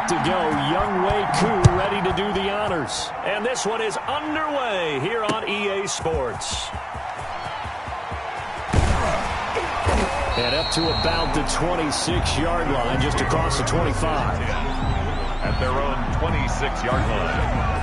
set to go. Young Wei Koo ready to do the honors. And this one is underway here on EA Sports. And up to about the 26-yard line, just across the 25. At their own 26-yard line.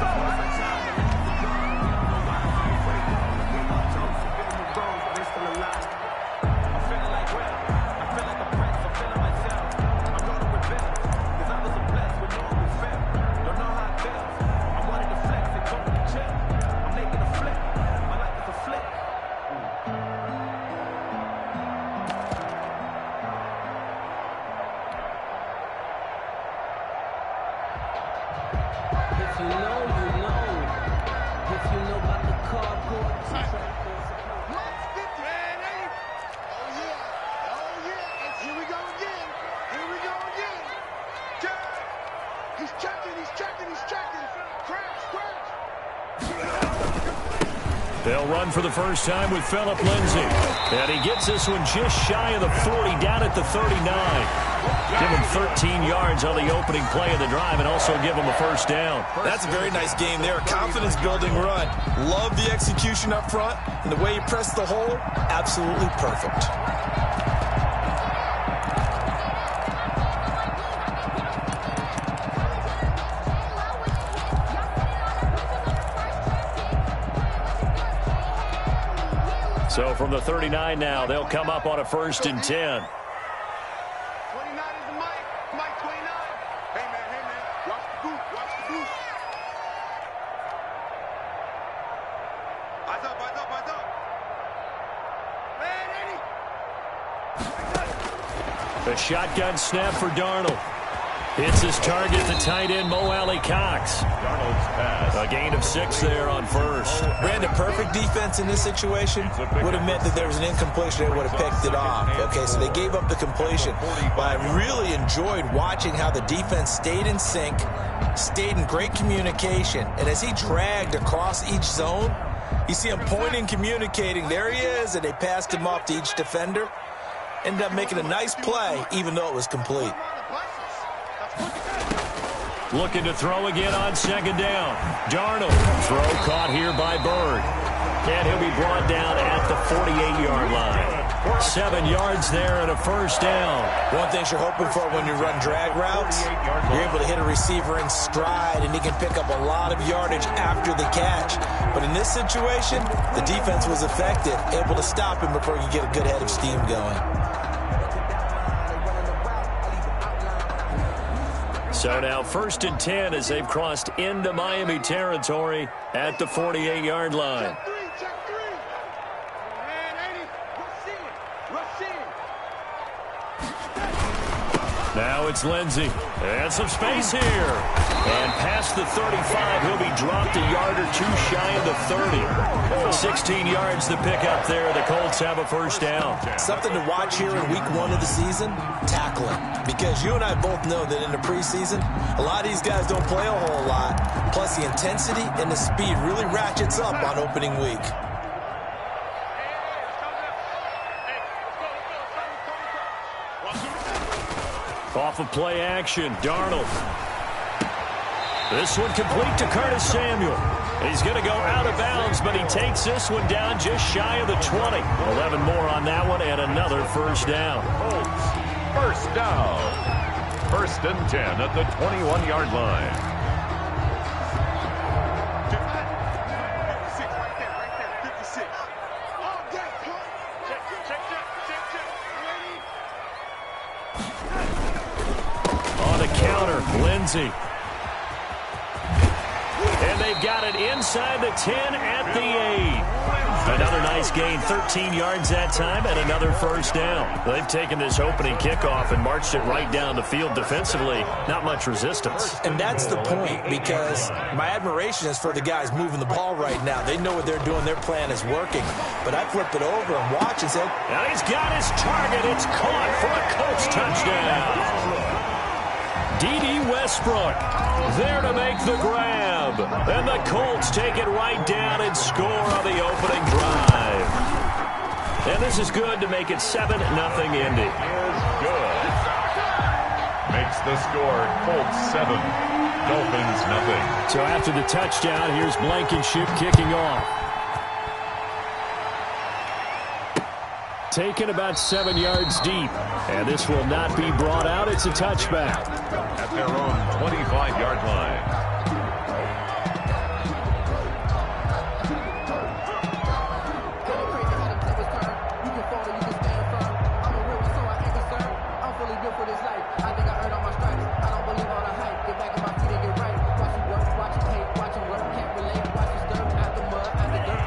They'll run for the first time with Phillip Lindsay. And he gets this one just shy of the 40, down at the 39. Give him 13 yards on the opening play of the drive and also give him a first down. That's a very nice game there. Confidence-building run. Love the execution up front. And the way he pressed the hole, absolutely perfect. So from the 39 now, they'll come up on a 1st and 10. 29 is the mic. Mike 29. Hey, man. Watch the goose. Watch the goose. Eyes up. Man, Eddie. The shotgun snap for Darnold. Hits his target, the tight end, Mo Alley Cox. Darnold's pass. A gain of 6 there on first. Brandon, perfect defense in this situation would have meant that there was an incompletion. They would have picked it off. Okay, so they gave up the completion. But I really enjoyed watching how the defense stayed in sync, stayed in great communication. And as he dragged across each zone, you see him pointing, communicating. There he is, and they passed him off to each defender. Ended up making a nice play, even though it was complete. Looking to throw again on 2nd down. Darnold. Throw caught here by Bird. And he'll be brought down at the 48-yard line. 7 yards there and a first down. One thing you're hoping for when you run drag routes, you're able to hit a receiver in stride, and he can pick up a lot of yardage after the catch. But in this situation, the defense was effective, able to stop him before he could get a good head of steam going. So now 1st and 10 as they've crossed into Miami territory at the 48-yard line. Check three. Man, Eddie. Rush in. Now it's Lindsay. And some space here. And past the 35, he'll be dropped a yard or 2 shy of the 30. 16 yards the pickup there. The Colts have a first down. Something to watch here in week 1 of the season, tackling. Because you and I both know that in the preseason, a lot of these guys don't play a whole lot. Plus the intensity and the speed really ratchets up on opening week. Off of play action, Darnold. This one complete to Curtis Samuel. He's going to go out of bounds, but he takes this one down just shy of the 20. 11 more on that one and another first down. First down. 1st and 10 at the 21-yard line. Right there. 56. Oh, that On the counter, Lindsay. And they've got it inside the 10 at the 8. Another nice gain, 13 yards that time, and another first down. They've taken this opening kickoff and marched it right down the field defensively. Not much resistance. And that's the point, because my admiration is for the guys moving the ball right now. They know what they're doing. Their plan is working. But I flip it over and watch and say, now he's got his target. It's caught for a Colts touchdown. D.D. Westbrook there to make the grab. And the Colts take it right down and score on the opening drive. And this is good to make it 7-0 Indy. Makes the score Colts 7, Dolphins nothing. So after the touchdown, here's Blankenship kicking off. Taken about 7 yards deep. And this will not be brought out. It's a touchback. At their own 25-yard line.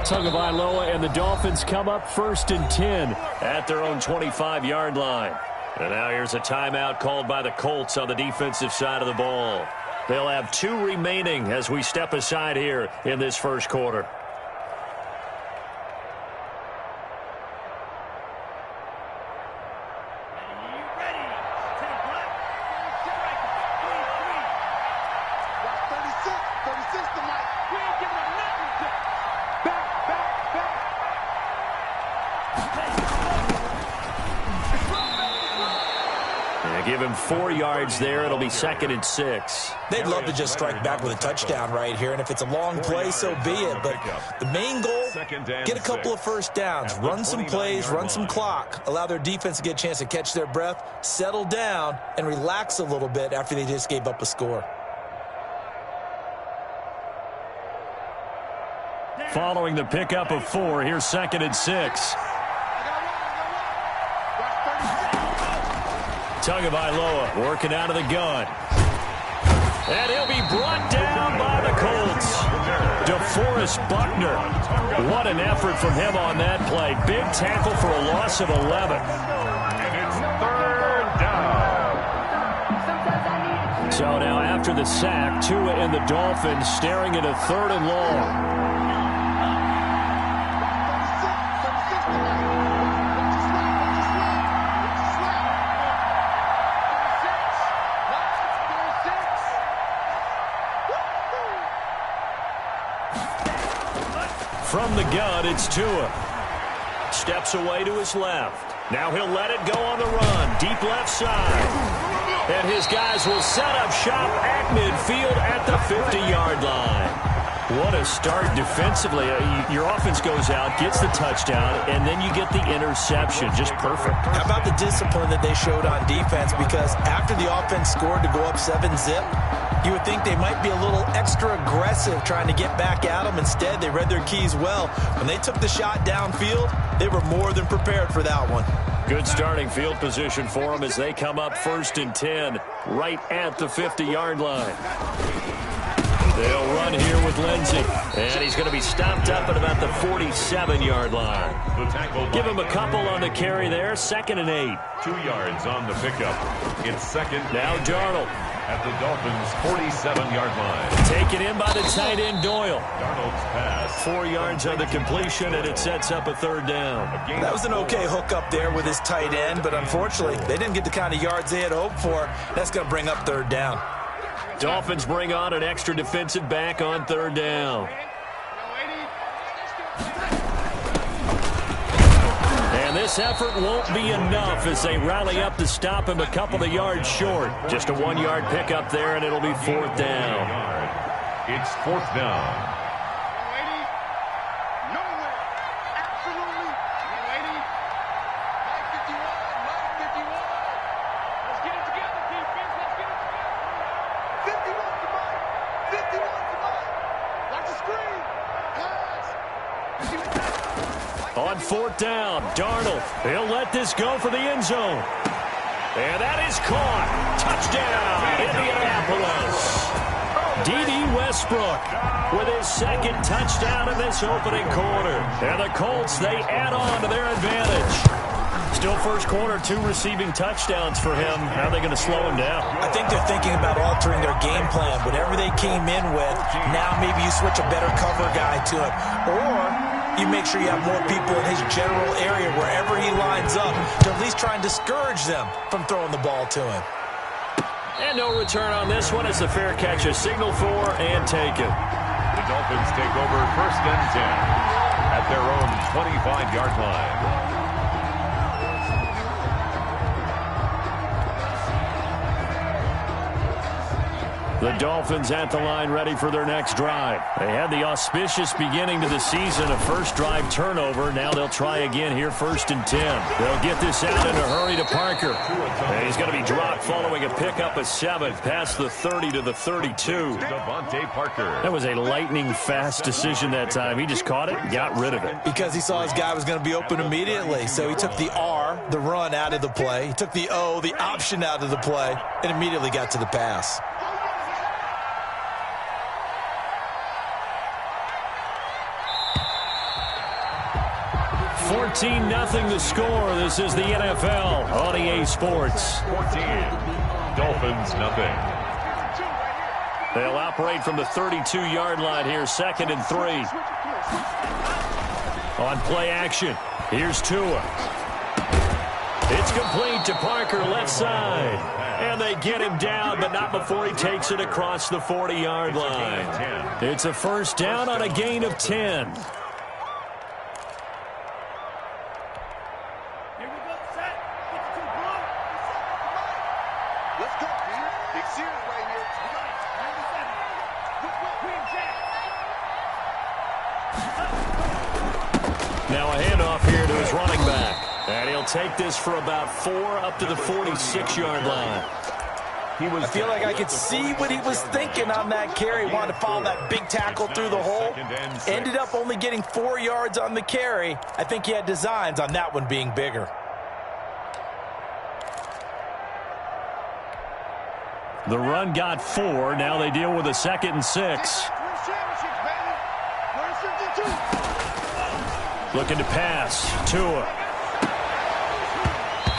Tagovailoa and the Dolphins come up 1st and 10 at their own 25-yard line. And now here's a timeout called by the Colts on the defensive side of the ball. They'll have 2 remaining as we step aside here in this first quarter. Give him 4 yards there. It'll be 2nd and 6. They'd love to just strike back with a touchdown right here, and if it's a long play, so be it. But the main goal, get a couple of first downs, run some plays, run some clock, allow their defense to get a chance to catch their breath, settle down, and relax a little bit after they just gave up a score. Following the pickup of 4, here's 2nd and 6. Tagovailoa working out of the gun. And he'll be brought down by the Colts. DeForest Buckner. What an effort from him on that play. Big tackle for a loss of 11. And it's 3rd down. So now after the sack, Tua and the Dolphins staring at a 3rd and long. From the gun, it's Tua. Steps away to his left. Now he'll let it go on the run. Deep left side. And his guys will set up shop at midfield at the 50-yard line. What a start defensively. Your offense goes out, gets the touchdown, and then you get the interception. Just perfect. How about the discipline that they showed on defense? Because after the offense scored to go up 7-zip, you would think they might be a little extra aggressive trying to get back at them. Instead, they read their keys well. When they took the shot downfield, they were more than prepared for that one. Good starting field position for them as they come up 1st and 10 right at the 50-yard line. They'll run here with Lindsey. And he's going to be stopped up at about the 47-yard line. Give him a couple on the carry there. 2nd and 8. 2 yards on the pickup. It's 2nd. Now Darnold. At the Dolphins' 47-yard line. Taken in by the tight end Doyle. Darnold's pass. 4 yards on the completion, and it sets up a 3rd down. That was an okay hook up there with his tight end, but unfortunately, they didn't get the kind of yards they had hoped for. That's going to bring up 3rd down. Dolphins bring on an extra defensive back on 3rd down. And this effort won't be enough as they rally up to stop him a couple of yards short. Just a 1-yard pickup there, and it'll be 4th down. It's 4th down. On 4th down, Darnold. He'll let this go for the end zone. And that is caught. Touchdown, Indianapolis. D.D. Westbrook with his 2nd touchdown in this opening quarter. And the Colts, they add on to their advantage. Still first quarter, 2 receiving touchdowns for him. How are they going to slow him down? I think they're thinking about altering their game plan. Whatever they came in with, now maybe you switch a better cover guy to him. Or you make sure you have more people in his general area wherever he lines up to at least try and discourage them from throwing the ball to him. And no return on this one. It's a fair catch, a signal for and taken. The Dolphins take over 1st and 10 at their own 25-yard line. The Dolphins at the line ready for their next drive. They had the auspicious beginning to the season, a first drive turnover. Now they'll try again here, 1st and 10. They'll get this out in a hurry to Parker. And he's going to be dropped following a pickup of 7 past the 30 to the 32. Devontae Parker. That was a lightning-fast decision that time. He just caught it and got rid of it. Because he saw his guy was going to be open immediately. So he took the R, the run, out of the play. He took the O, the option, out of the play, and immediately got to the pass. 14-0 the score. This is the NFL on EA Sports. 14. Dolphins, nothing. They'll operate from the 32-yard line here, 2nd and 3. On play action, here's Tua. It's complete to Parker, left side. And they get him down, but not before he takes it across the 40-yard line. It's a first down on a gain of 10. Now a handoff here to his running back. And he'll take this for about 4 up to the 46-yard line. I feel like I could see what he was thinking on that carry. Wanted to follow that big tackle through the hole. Ended up only getting 4 yards on the carry. I think he had designs on that one being bigger. The run got 4. Now they deal with a 2nd and 6. Looking to pass. Tua.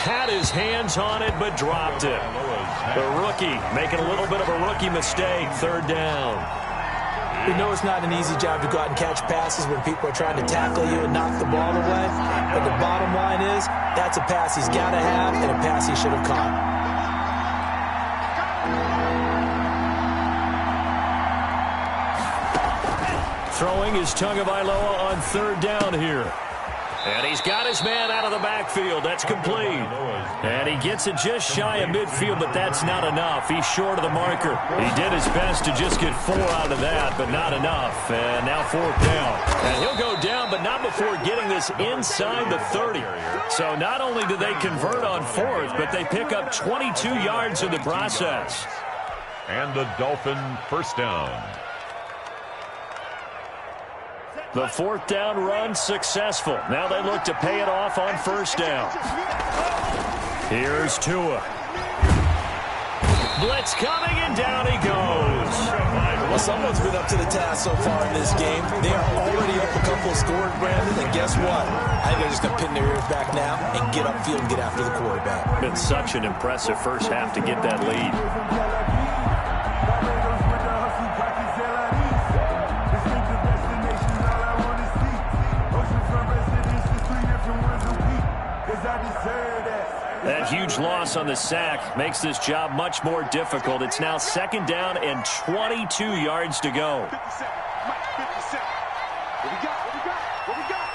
Had his hands on it, but dropped it. The rookie making a little bit of a rookie mistake. 3rd down. We know it's not an easy job to go out and catch passes when people are trying to tackle you and knock the ball away. But the bottom line is, that's a pass he's got to have and a pass he should have caught. Throwing is Tagovailoa on 3rd down here. And he's got his man out of the backfield. That's complete. And he gets it just shy of midfield, but that's not enough. He's short of the marker. He did his best to just get 4 out of that, but not enough. And now 4th down. And he'll go down, but not before getting this inside the 30. So not only do they convert on 4th, but they pick up 22 yards in the process. And the Dolphin first down. The 4th down run successful. Now they look to pay it off on 1st down. Here's Tua. Blitz coming, and down he goes. Well, someone's been up to the task so far in this game. They are already up a couple of scores, Brandon, and guess what? I think they're just going to pin their ears back now and get upfield and get after the quarterback. Been such an impressive first half to get that lead. That huge loss on the sack makes this job much more difficult. It's now 2nd down and 22 yards to go. 57. Mike, 57. What we got? What we got? What we got?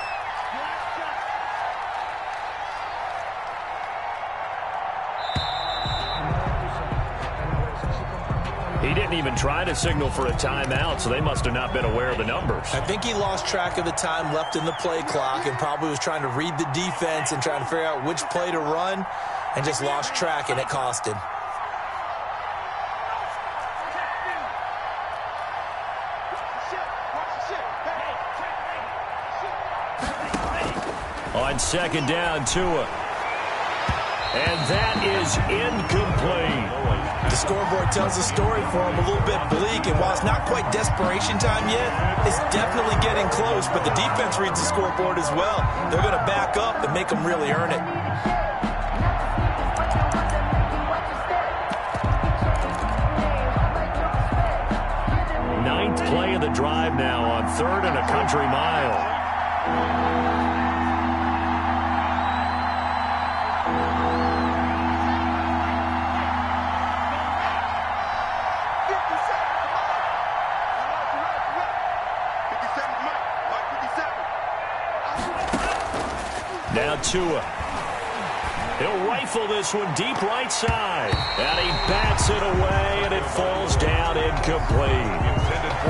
He didn't even try to signal for a timeout, so they must have not been aware of the numbers. I think he lost track of the time left in the play clock and probably was trying to read the defense and trying to figure out which play to run and just lost track, and it cost him. On 2nd down, Tua. And that is incomplete. The scoreboard tells a story for him, a little bit bleak, and while it's not quite desperation time yet, it's definitely getting close, but the defense reads the scoreboard as well. They're going to back up and make them really earn it. Ninth play of the drive now on 3rd and a country mile. Now Tua. He'll rifle this one deep right side. And he bats it away, and it falls down incomplete.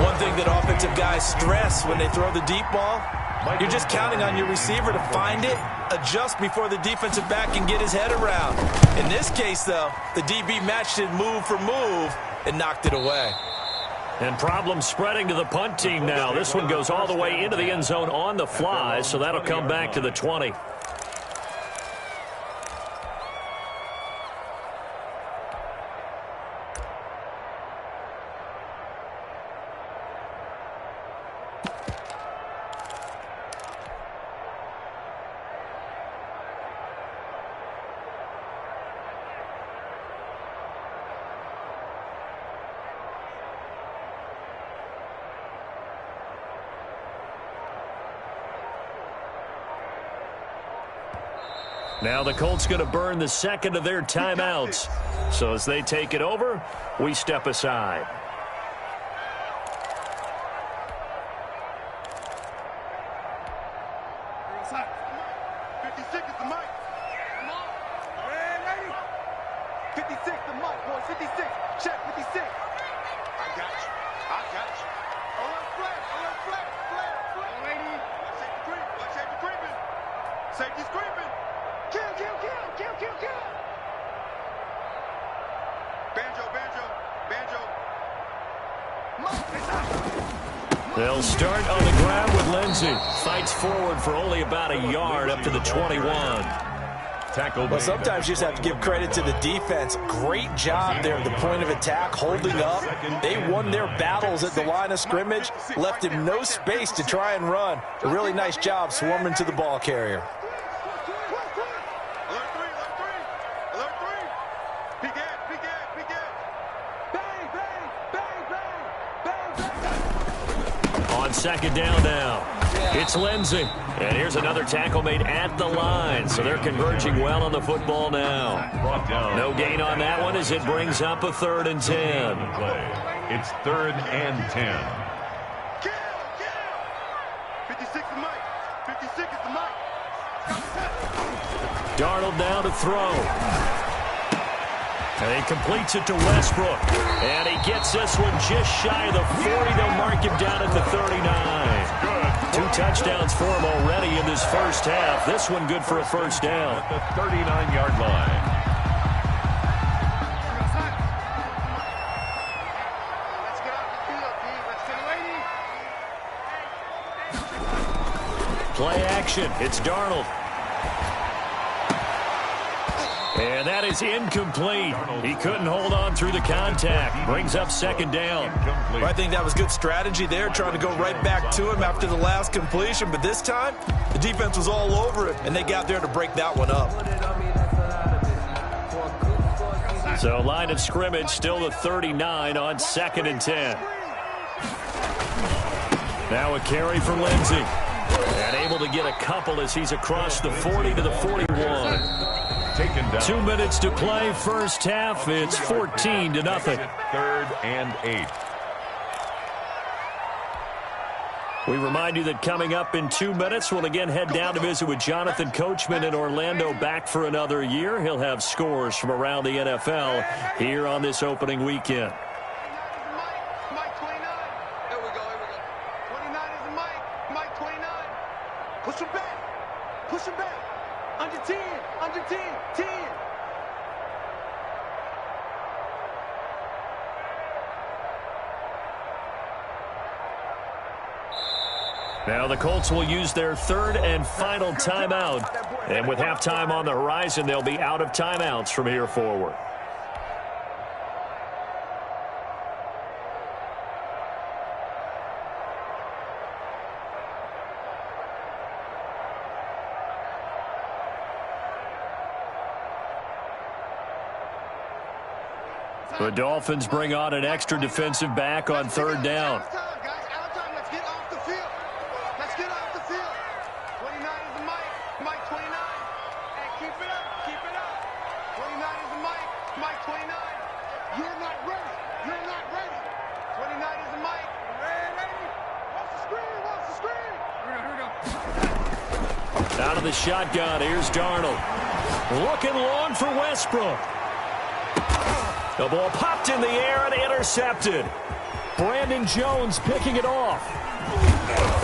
One thing that offensive guys stress when they throw the deep ball, you're just counting on your receiver to find it, adjust before the defensive back can get his head around. In this case, though, the DB matched it move for move and knocked it away. And problems spreading to the punt team now. This one goes all the way into the end zone on the fly, so that'll come back to the 20. Now the Colts going to burn the second of their timeouts. So as they take it over, we step aside. They'll start on the ground with Lindsey. Fights forward for only about a yard up to the 21. Well, sometimes you just have to give credit to the defense. Great job there at the point of attack, holding up. They won their battles at the line of scrimmage, left him no space to try and run. A really nice job swarming to the ball carrier. Second down now. It's Lindsey. And here's another tackle made at the line. So they're converging well on the football now. No gain on that one as it brings up a 3rd and 10. It's 3rd and 10. 56 is Mike. 56 is the Mike. Darnold now to throw. And he completes it to Westbrook. And he gets this one just shy of the 40. They'll mark him down at the 39. 2 touchdowns for him already in this first half. This one good for a first down. At the 39-yard line. Let's get off the field, D. Let's get away. Play action. It's Darnold. And that is incomplete. He couldn't hold on through the contact. Brings up second down. Well, I think that was good strategy there, trying to go right back to him after the last completion. But this time, the defense was all over it, and they got there to break that one up. So line of scrimmage still the 39 on 2nd and 10. Now a carry for Lindsey. And able to get a couple as he's across the 40 to the 41. 2 minutes to play first half. It's 14-0. 3rd and 8. We remind you that coming up in 2 minutes, we'll again head down to visit with Jonathan Coachman in Orlando, back for another year. He'll have scores from around the NFL here on this opening weekend. Mike 29. Here we go. 29 is the Mike. Mike 29. Push him back. Push him back. Under 10. Under 10. 10. Now the Colts will use their 3rd and final timeout. And with halftime on the horizon, they'll be out of timeouts from here forward. The Dolphins bring on an extra defensive back on 3rd down. Let's get off the field. Let's get off the field. 29 is the Mike. Mike 29. Hey, keep it up. Keep it up. 29 is the Mike. Mike 29. You're not ready. You're not ready. 29 is the Mike. Ready. Watch the screen. Watch the screen. Here we go. Out of the shotgun, here's Darnold. Looking long for Westbrook. The ball popped in the air and intercepted. Brandon Jones picking it off.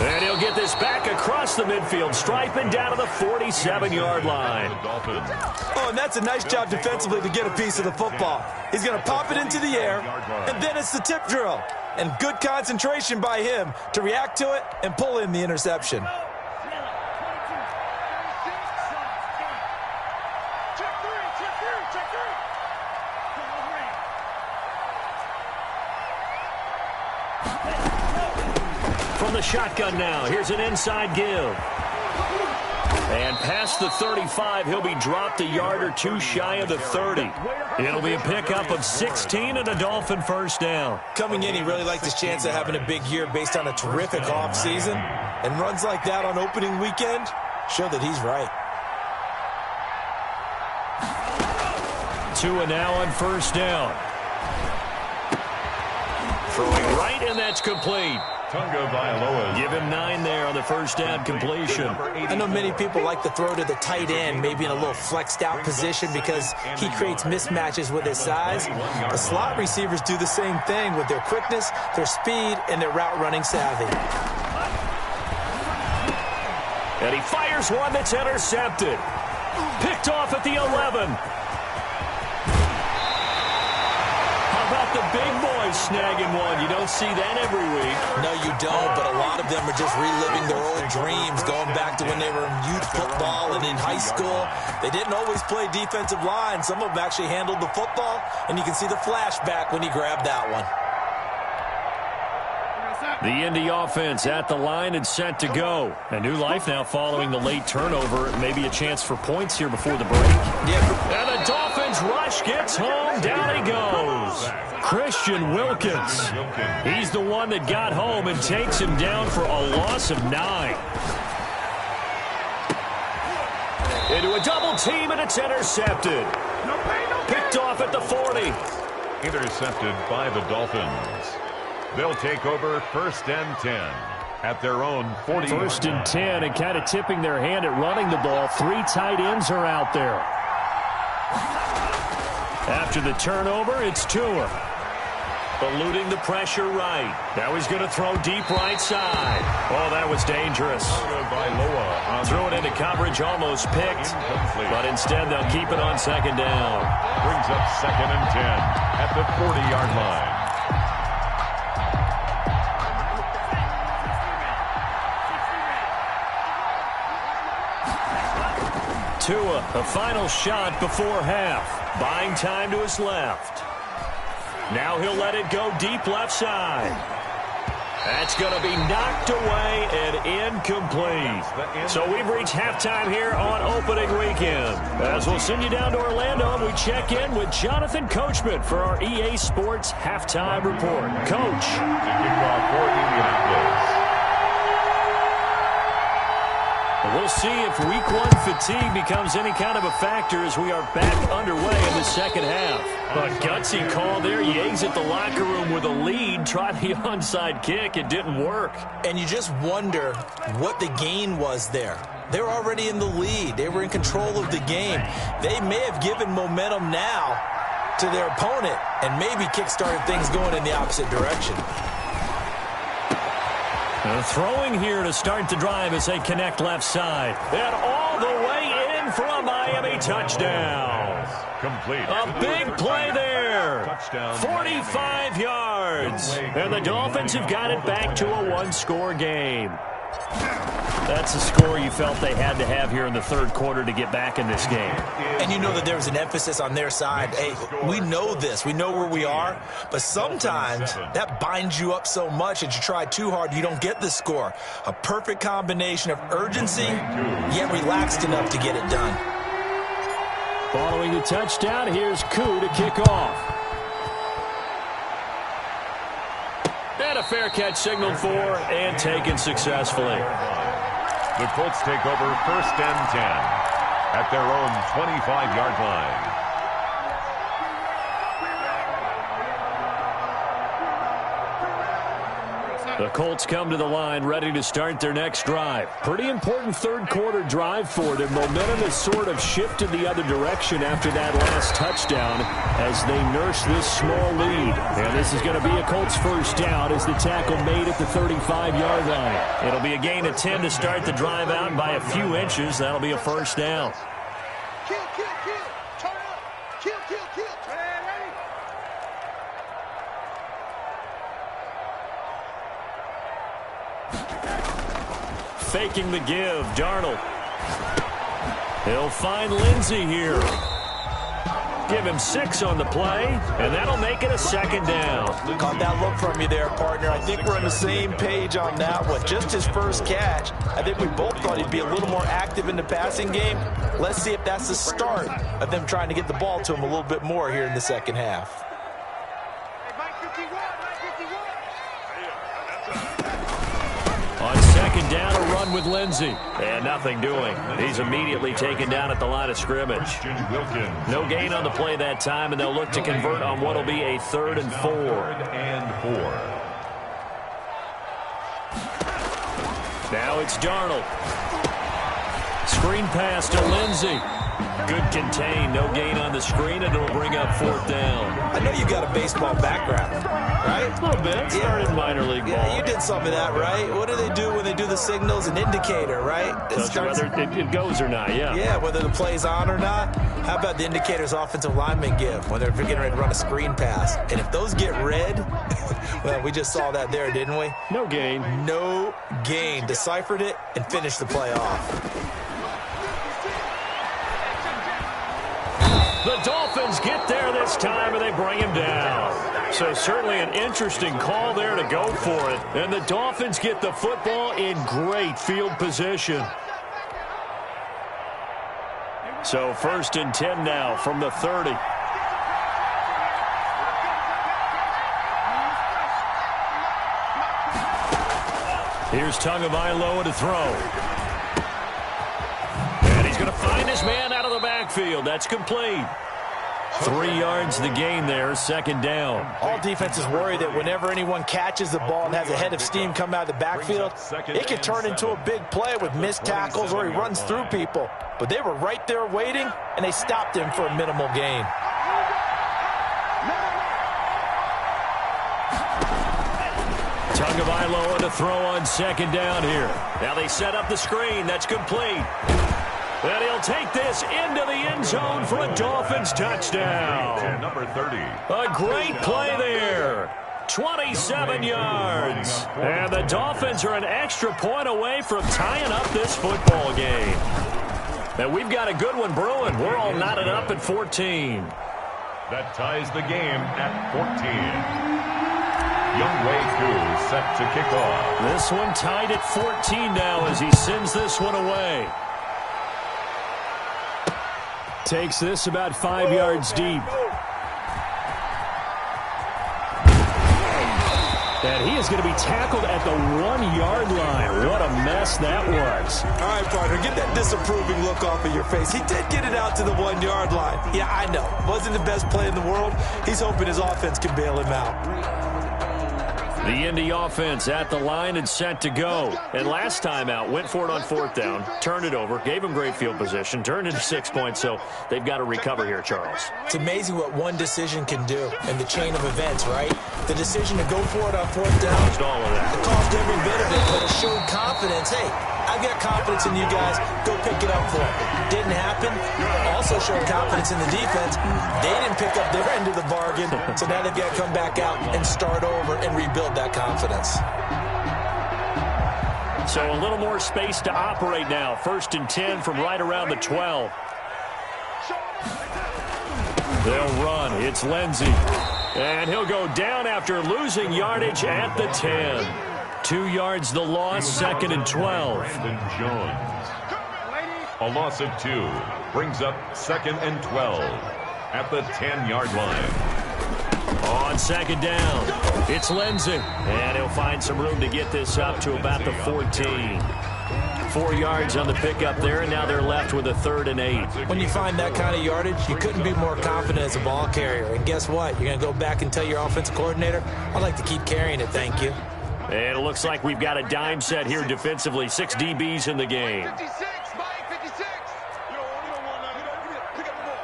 And he'll get this back across the midfield stripe and down to the 47-yard line. Oh, and that's a nice job defensively to get a piece of the football. He's going to pop it into the air, and then it's the tip drill. And good concentration by him to react to it and pull in the interception. From the shotgun now, here's an inside give. And past the 35, he'll be dropped a yard or two shy of the 30. It'll be a pickup of 16 and a Dolphin first down. Coming in, he really liked his chance of having a big year based on a terrific offseason. And runs like that on opening weekend show that he's right. Tua now on first down. Throwing right, and that's complete. Give him 9 there on the first down completion. I know many people like to throw to the tight end, maybe in a little flexed out position because he creates mismatches with his size. The slot receivers do the same thing with their quickness, their speed, and their route running savvy. And he fires one that's intercepted. Picked off at the 11. About the big boys snagging one. You don't see that every week. No, you don't, but a lot of them are just reliving their old dreams, going back to when they were in youth football and in high school. They didn't always play defensive line. Some of them actually handled the football, and you can see the flashback when he grabbed that one. The Indy offense at the line and set to go. A new life now following the late turnover. Maybe a chance for points here before the break. Yeah. And the Dolphins rush gets home. Down he goes. Christian Wilkins. He's the one that got home and takes him down for a loss of 9. Into a double team, and it's intercepted. Picked off at the 40. Intercepted by the Dolphins. They'll take over first and 10 at their own 40. First and 10, and kind of tipping their hand at running the ball. 3 tight ends are out there. After the turnover, it's Tua. Eluding the pressure right. Now he's going to throw deep right side. Oh, that was dangerous. Threw it into coverage, almost picked. But instead, they'll keep it on second down. Brings up second and 10 at the 40-yard line. Tua, a final shot before half. Buying time to his left. Now he'll let it go deep left side. That's going to be knocked away and incomplete. So we've reached halftime here on opening weekend. As we'll send you down to Orlando, and we check in with Jonathan Coachman for our EA Sports Halftime Report. Coach. Kickoff for Indianapolis. We'll see if Week 1 fatigue becomes any kind of a factor as we are back underway in the second half. A gutsy call there. You exit the locker room with a lead. Try the onside kick. It didn't work. And you just wonder what the gain was there. They're already in the lead. They were in control of the game. They may have given momentum now to their opponent and maybe kick-started things going in the opposite direction. Throwing here to start the drive as they connect left side. And all the way in for a Miami touchdown. Complete. A big play there. 45 yards. And the Dolphins have got it back to a one-score game. That's the score you felt they had to have here in the third quarter to get back in this game. And you know that there was an emphasis on their side. Hey, we know this. We know where we are. But sometimes that binds you up so much that you try too hard, you don't get the score. A perfect combination of urgency, yet relaxed enough to get it done. Following the touchdown, here's Koo to kick off. And a fair catch signaled for and taken successfully. The Colts take over first and 10 at their own 25-yard line. The Colts come to the line ready to start their next drive. Pretty important third quarter drive for them. Momentum has sort of shifted the other direction after that last touchdown as they nurse this small lead. And this is going to be a Colts first down as the tackle made at the 35-yard line. It'll be a gain of 10 to start the drive out by a few inches. That'll be a first down. Kill, kill, kill. Turn up. Kill, kill, kill. Ready? Faking the give, Darnold. He'll find Lindsey here. Give him 6 on the play, and that'll make it a second down. Caught that look from you there, partner. I think we're on the same page on that one. Just his first catch. I think we both thought he'd be a little more active in the passing game. Let's see if that's the start of them trying to get the ball to him a little bit more here in the second half. Hey, Mike 51, Mike 51. On second down, a run with Lindsey. And nothing doing. He's immediately taken down at the line of scrimmage. No gain on the play that time, and they'll look to convert on what will be a 3rd and 4. Now it's Darnold. Screen pass to Lindsey. Good contain, no gain on the screen, and it'll bring up 4th down. I know you got a baseball background, right? A little bit. Started minor league ball. Yeah, you did some of that, right? What do they do when they do the signals? An indicator, right? Tells you whether it goes or not, yeah. Yeah, whether the play's on or not. How about the indicators offensive linemen give when they're getting ready to run a screen pass? And if those get red, well, we just saw that there, didn't we? No gain. No gain. Deciphered it and finished the play off. The Dolphins get there this time, and they bring him down. So certainly an interesting call there to go for it. And the Dolphins get the football in great field position. So 1st and 10 now from the 30. Here's Tagovailoa to throw. And he's going to find his man out of the backfield. That's complete. 3 yards the gain there, 2nd down. All defenses worry that whenever anyone catches the ball and has a head of steam come out of the backfield, it can turn into a big play with missed tackles or he runs through people. But they were right there waiting, and they stopped him for a minimal gain. Tagovailoa to throw on 2nd down here. Now they set up the screen. That's complete. And he'll take this into the end zone for a Dolphins touchdown. Number 30. A great play there. 27 yards. And the Dolphins are an extra point away from tying up this football game. And we've got a good one brewing. We're all knotted up at 14. That ties the game at 14. Youngway Koo set to kick off. This one tied at 14 now as he sends this one away. Takes this about 5 yards deep. And he is going to be tackled at the 1-yard line. What a mess that was. All right, partner, get that disapproving look off of your face. He did get it out to the 1-yard line. Yeah, I know. Wasn't the best play in the world. He's hoping his offense can bail him out. The Indy offense at the line and set to go. And last time out, went for it on 4th down, turned it over, gave him great field position, turned into 6 points, so they've got to recover here, Charles. It's amazing what one decision can do in the chain of events, right? The decision to go for it on 4th down. Caused all of that. It caused every bit of it, but it showed confidence. Hey, I've got confidence in you guys. Go pick it up for me. Didn't happen. Also showed confidence in the defense. They didn't pick up their end of the bargain, so now they've got to come back out and start over and rebuild that confidence. So a little more space to operate now. 1st and 10 from right around the 12. They'll run. It's Lindsey. And he'll go down after losing yardage at the 10. 2 yards the loss, 2nd and 12. Brandon Jones. A loss of 2 brings up 2nd and 12 at the 10-yard line. On 2nd down, it's Lindsey. And he'll find some room to get this up to about the 14. 4 yards on the pickup there, and now they're left with a 3rd and 8. When you find that kind of yardage, you couldn't be more confident as a ball carrier. And guess what? You're going to go back and tell your offensive coordinator, I'd like to keep carrying it, thank you. And it looks like we've got a dime set here defensively. 6 DBs in the game. 56, Mike, 56. You don't want none. Pick up the ball.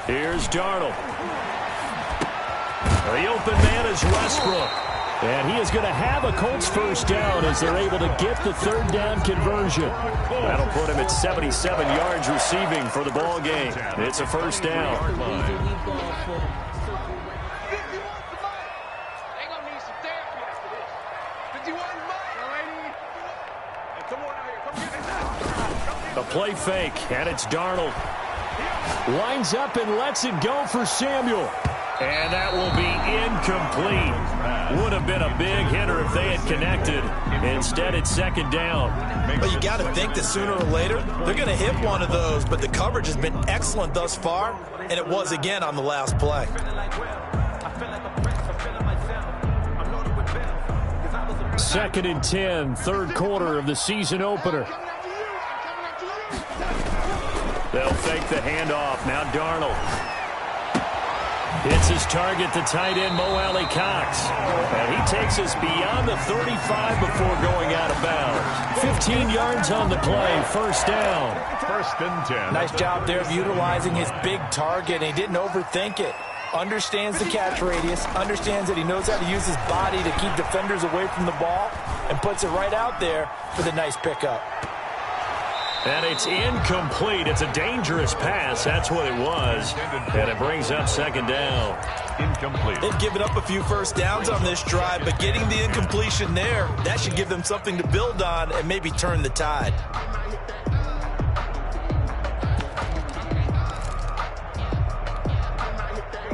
Here's Darnold. The open man is Westbrook. And he is going to have a Colts first down as they're able to get the third down conversion. That'll put him at 77 yards receiving for the ball game. It's a first down. A play fake, and it's Darnold. Winds up and lets it go for Samuel. And that will be incomplete. Would have been a big hitter if they had connected. Instead, it's second down. But you got to think that sooner or later, they're going to hit one of those. But the coverage has been excellent thus far, and it was again on the last play. Second and 10, third quarter of the season opener. They'll fake the handoff. Now Darnold. Hits his target, the tight end, Mo Alley Cox. And he takes us beyond the 35 before going out of bounds. 15 yards on the play, first down. First and 10. Nice job there of utilizing his big target, and he didn't overthink it. Understands the catch radius, understands that he knows how to use his body to keep defenders away from the ball, and puts it right out there for the nice pickup. And it's incomplete. It's a dangerous pass. That's what it was. And it brings up second down. Incomplete. They've given up a few first downs on this drive, but getting the incompletion there, that should give them something to build on and maybe turn the tide.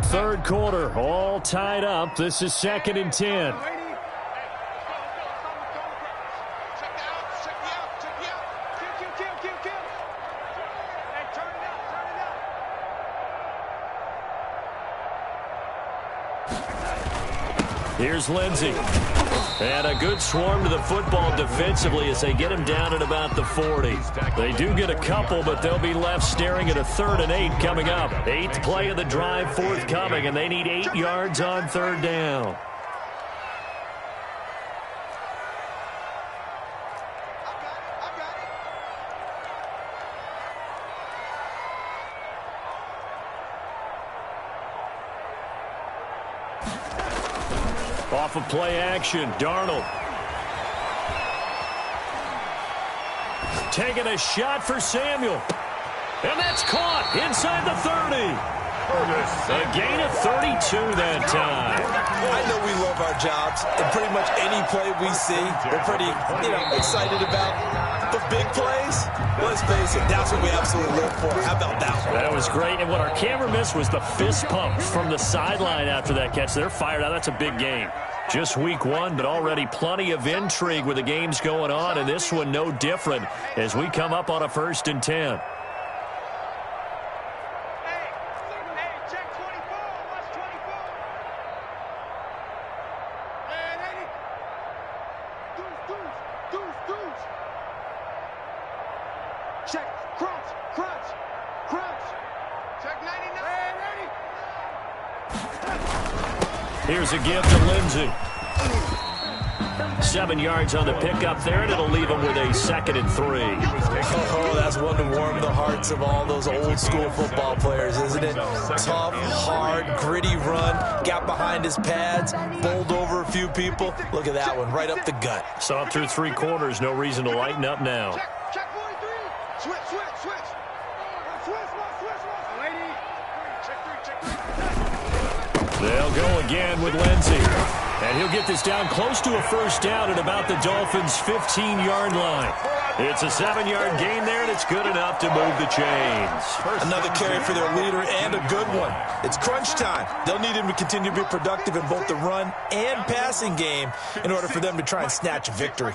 Third quarter, all tied up. This is second and 10. Here's Lindsey. And a good swarm to the football defensively as they get him down at about the 40. They do get a couple, but they'll be left staring at a 3rd and 8 coming up. 8th play of the drive forthcoming, and they need 8 yards on third down. Off of play action, Darnold. Taking a shot for Samuel. And that's caught inside the 30. A gain of 32 that time. I know we love our jobs, and pretty much any play we see, we're pretty, excited about. The big plays, let's face it, that's what we absolutely live for. How about that one? That was great, and what our camera missed was the fist pump from the sideline after that catch. They're fired out. That's a big game. Just week 1, but already plenty of intrigue with the games going on, and this one no different as we come up on a 1st and 10. Here's a give to Lindsey. 7 yards on the pickup there, and it'll leave him with a 2nd and 3. Oh, that's one to warm the hearts of all those old school football players, isn't it? Tough, hard, gritty run, got behind his pads, bowled over a few people. Look at that one, right up the gut. Saw through 3 quarters, no reason to lighten up now. Check 43. Switch. They'll go again with Lindsey. And he'll get this down close to a first down at about the Dolphins' 15-yard line. It's a 7-yard gain there, and it's good enough to move the chains. Another carry for their leader, and a good one. It's crunch time. They'll need him to continue to be productive in both the run and passing game in order for them to try and snatch a victory.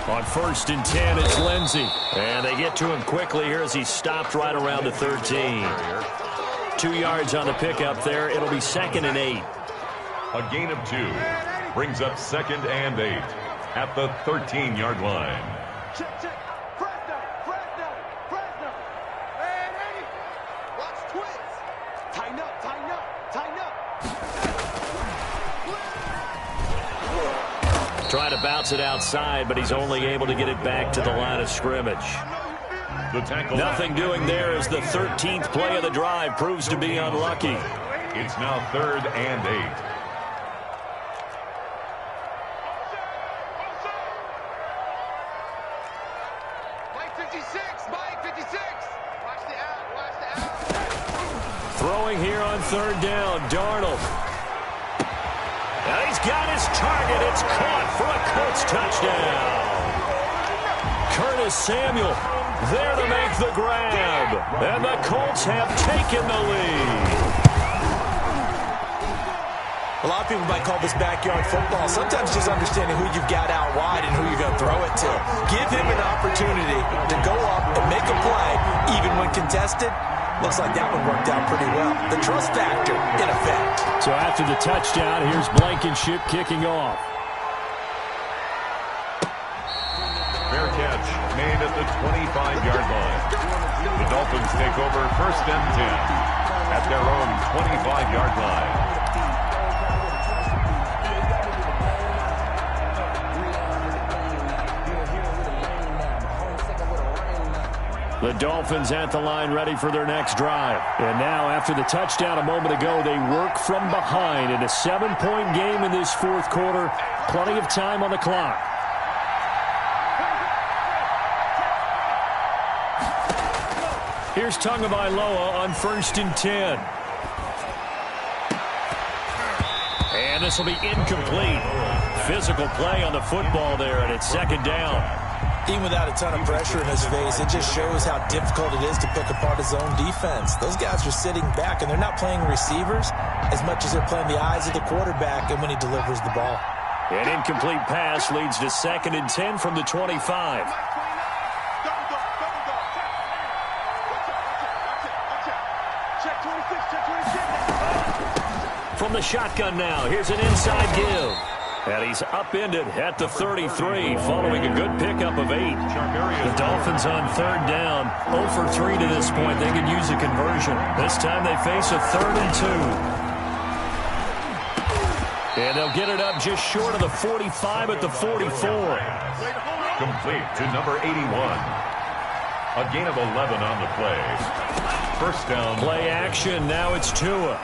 On 1st and 10, it's Lindsey. And they get to him quickly here as he stopped right around the 13. 2 yards on the pickup there. It'll be 2nd and 8. A gain of 2 brings up 2nd and 8 at the 13-yard line. Check. Fresno. Trying to bounce it outside, but he's only able to get it back to the line of scrimmage. Nothing doing there as the 13th play of the drive proves to be unlucky. It's now 3rd and 8. Mike 56, Mike 56. Watch the out. Throwing here on 3rd down, Darnold. And he's got his target. It's caught for a Colts touchdown. Curtis Samuel there to make the grab. And the Colts have taken the lead. A lot of people might call this backyard football. Sometimes just understanding who you've got out wide and who you're going to throw it to. Give him an opportunity to go up and make a play, even when contested. Looks like that one worked out pretty well. The trust factor in effect. So after the touchdown, here's Blankenship kicking off. Fair catch made at the 25-yard line. The Dolphins take over 1st and 10 at their own 25-yard line. The Dolphins at the line ready for their next drive. And now after the touchdown a moment ago, they work from behind in a 7-point game in this 4th quarter. Plenty of time on the clock. Here's Tagovailoa on 1st and 10. And this will be incomplete. Physical play on the football there, and it's 2nd down. Even without a ton of pressure in his face, it just shows how difficult it is to pick apart his own defense. Those guys are sitting back, and they're not playing receivers as much as they're playing the eyes of the quarterback and when he delivers the ball. An incomplete pass leads to 2nd and 10 from the 25. From the shotgun now, here's an inside give. And he's upended at the 33 following a good pickup of 8. The Dolphins on 3rd down, 0 for 3 to this point. They can use a conversion. This time they face a 3rd and 2. And they'll get it up just short of the 45 at the 44. Complete to number 81. A gain of 11 on the play. 1st down. Play action. Now it's Tua.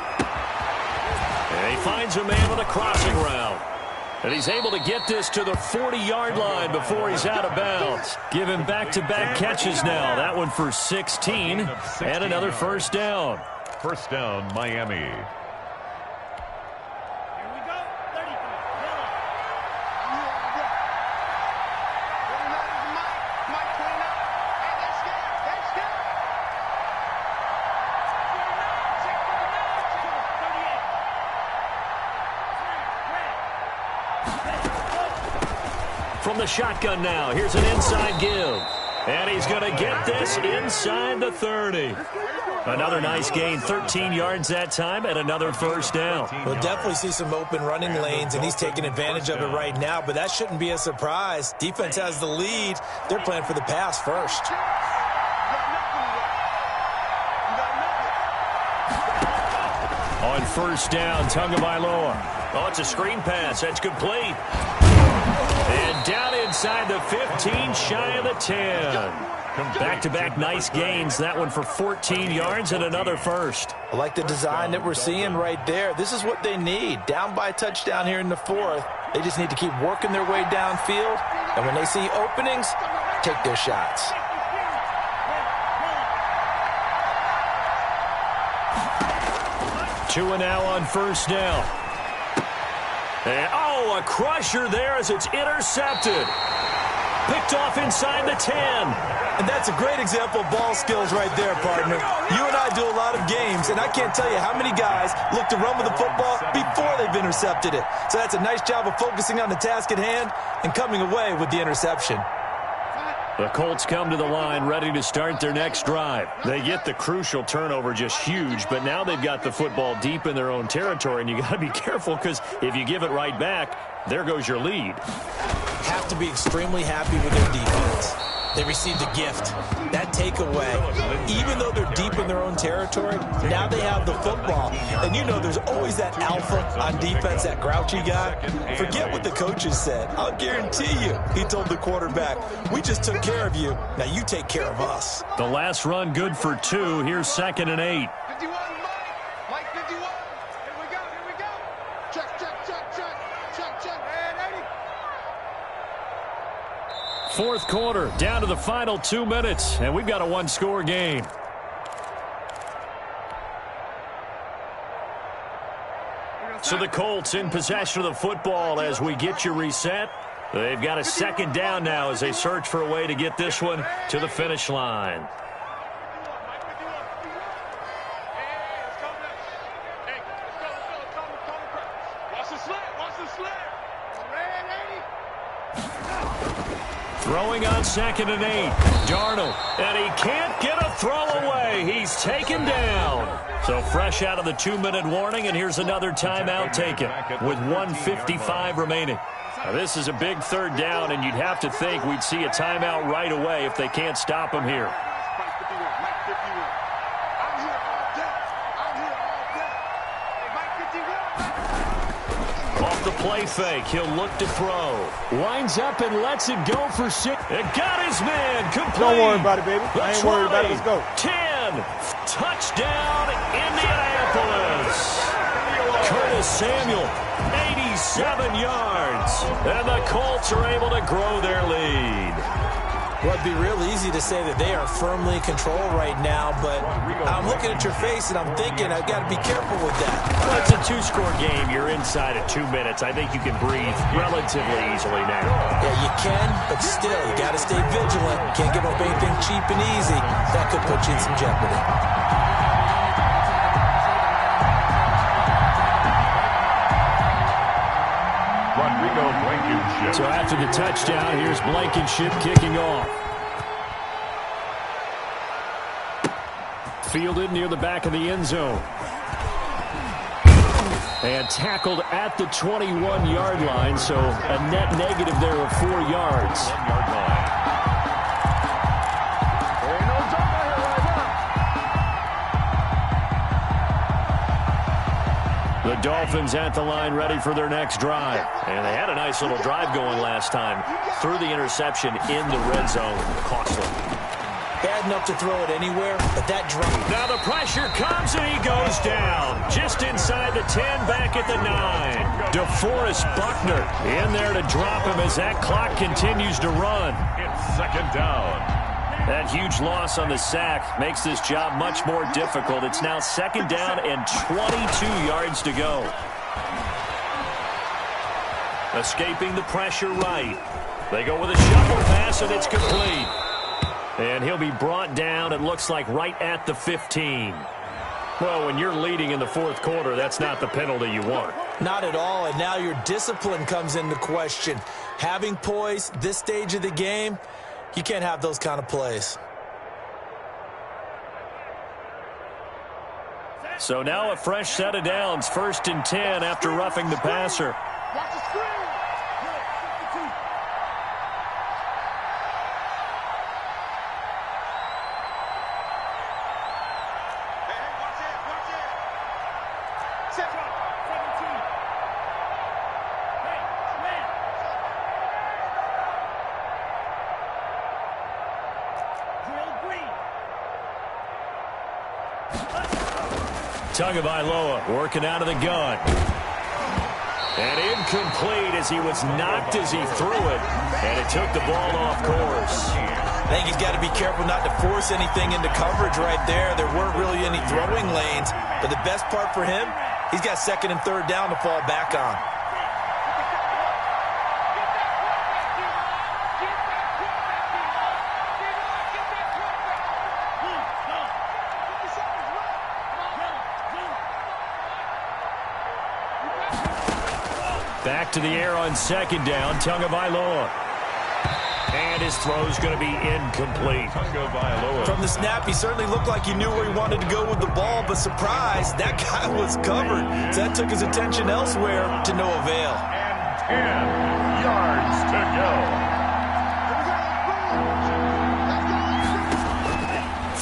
And he finds a man on a crossing route. And he's able to get this to the 40-yard line before he's out of bounds. Give him back-to-back catches now. That one for 16 and another 1st down. 1st down, Miami. From the shotgun now, here's an inside give. And he's going to get this inside the 30. Another nice gain, 13 yards that time, and another 1st down. We'll definitely see some open running lanes, and he's taking advantage of it right now, but that shouldn't be a surprise. Defense has the lead. They're playing for the pass first. On 1st down, Tagovailoa. Oh, it's a screen pass. That's complete. And down inside the 15, shy of the 10. Back-to-back nice gains. That one for 14 yards and another 1st. I like the design that we're seeing right there. This is what they need. Down by a touchdown here in the 4th. They just need to keep working their way downfield. And when they see openings, take their shots. Tua now on 1st down. And, oh, a crusher there as it's intercepted. Picked off inside the 10. And that's a great example of ball skills right there, partner. You and I do a lot of games, and I can't tell you how many guys look to run with the football before they've intercepted it. So that's a nice job of focusing on the task at hand and coming away with the interception. The Colts come to the line ready to start their next drive. They get the crucial turnover, just huge, but now they've got the football deep in their own territory, and you got to be careful because if you give it right back, there goes your lead. Have to be extremely happy with their defense. They received a gift. That takeaway, even though they're deep in their own territory, now they have the football. And you know there's always that alpha on defense, that grouchy guy. Forget what the coaches said. I'll guarantee you, he told the quarterback, we just took care of you. Now you take care of us. The last run good for 2. Here's 2nd and 8. 51, Mike 51. Here we go. Check. And 80. Fourth quarter, down to the final 2 minutes, and we've got a one-score game. So the Colts in possession of the football as we get you reset. They've got a 2nd down now as they search for a way to get this one to the finish line. Throwing on 2nd and 8. Darnold, and he can't get a throw away. He's taken down. So fresh out of the 2-minute warning, and here's another timeout taken with 1:55 remaining. Now, this is a big 3rd down, and you'd have to think we'd see a timeout right away if they can't stop him here. Off the play fake, he'll look to throw. Winds up and lets it go for 6. It got his man complete. Don't worry about it, baby. I ain't worried about it. Let's go. 10. Touchdown, Indianapolis. Curtis Samuel, 87 yards. And the Colts are able to grow their lead. Well, it'd be real easy to say that they are firmly in control right now, but I'm looking at your face and I'm thinking I've got to be careful with that. Well, it's a 2-score game. You're inside of 2 minutes. I think you can breathe relatively easily now. Yeah, you can, but still, you got to stay vigilant. Can't give up anything cheap and easy. That could put you in some jeopardy. So after the touchdown, here's Blankenship kicking off. Fielded near the back of the end zone. And tackled at the 21-yard line, so a net negative there of 4 yards. The Dolphins at the line ready for their next drive. And they had a nice little drive going last time. Threw the interception in the red zone. Costly. Bad enough to throw it anywhere, but that drop. Now the pressure comes and he goes down. Just inside the 10, back at the 9. DeForest Buckner in there to drop him as that clock continues to run. It's 2nd down. That huge loss on the sack makes this job much more difficult. It's now 2nd down and 22 yards to go. Escaping the pressure right. They go with a shuffle pass, and it's complete. And he'll be brought down, it looks like, right at the 15. Well, when you're leading in the 4th quarter, that's not the penalty you want. Not at all, and now your discipline comes into question. Having poise this stage of the game, you can't have those kind of plays. So now a fresh set of downs, 1st and 10 after roughing the passer. Watch the screen. Tagovailoa working out of the gun. And incomplete as he was knocked as he threw it. And it took the ball off course. I think he's got to be careful not to force anything into coverage right there. There weren't really any throwing lanes. But the best part for him, he's got 2nd and 3rd down to fall back on. Back to the air on 2nd down, Tagovailoa. And his throw's going to be incomplete. From the snap, he certainly looked like he knew where he wanted to go with the ball, but surprise, that guy was covered. So that took his attention elsewhere to no avail. And 10 yards to go.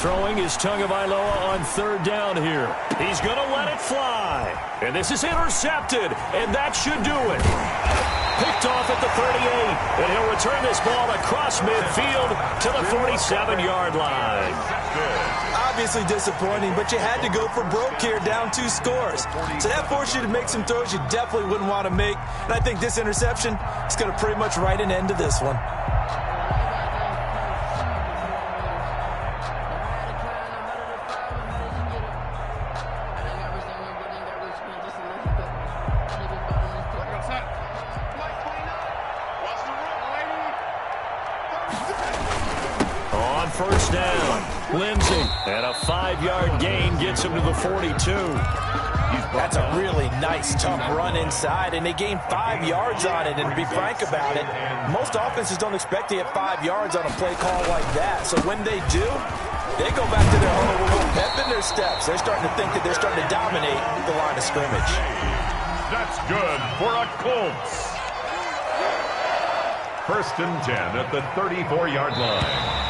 Throwing is Tagovailoa on third down here. He's going to let it fly. And this is intercepted, and that should do it. Picked off at the 38, and he'll return this ball across midfield to the 47-yard line. Obviously disappointing, but you had to go for broke here, down 2 scores. So that forced you to make some throws you definitely wouldn't want to make. And I think this interception is going to pretty much write an end to this one. First down, Lindsey, and a 5-yard gain gets him to the 42. That's a really nice, tough run inside, and they gained 5 yards on it. And to be frank about it, most offenses don't expect to get 5 yards on a play call like that. So when they do, they go back to their huddle with a little pep in their steps. They're starting to think that they're starting to dominate the line of scrimmage. That's good for a Colts. First and 10 at the 34-yard line.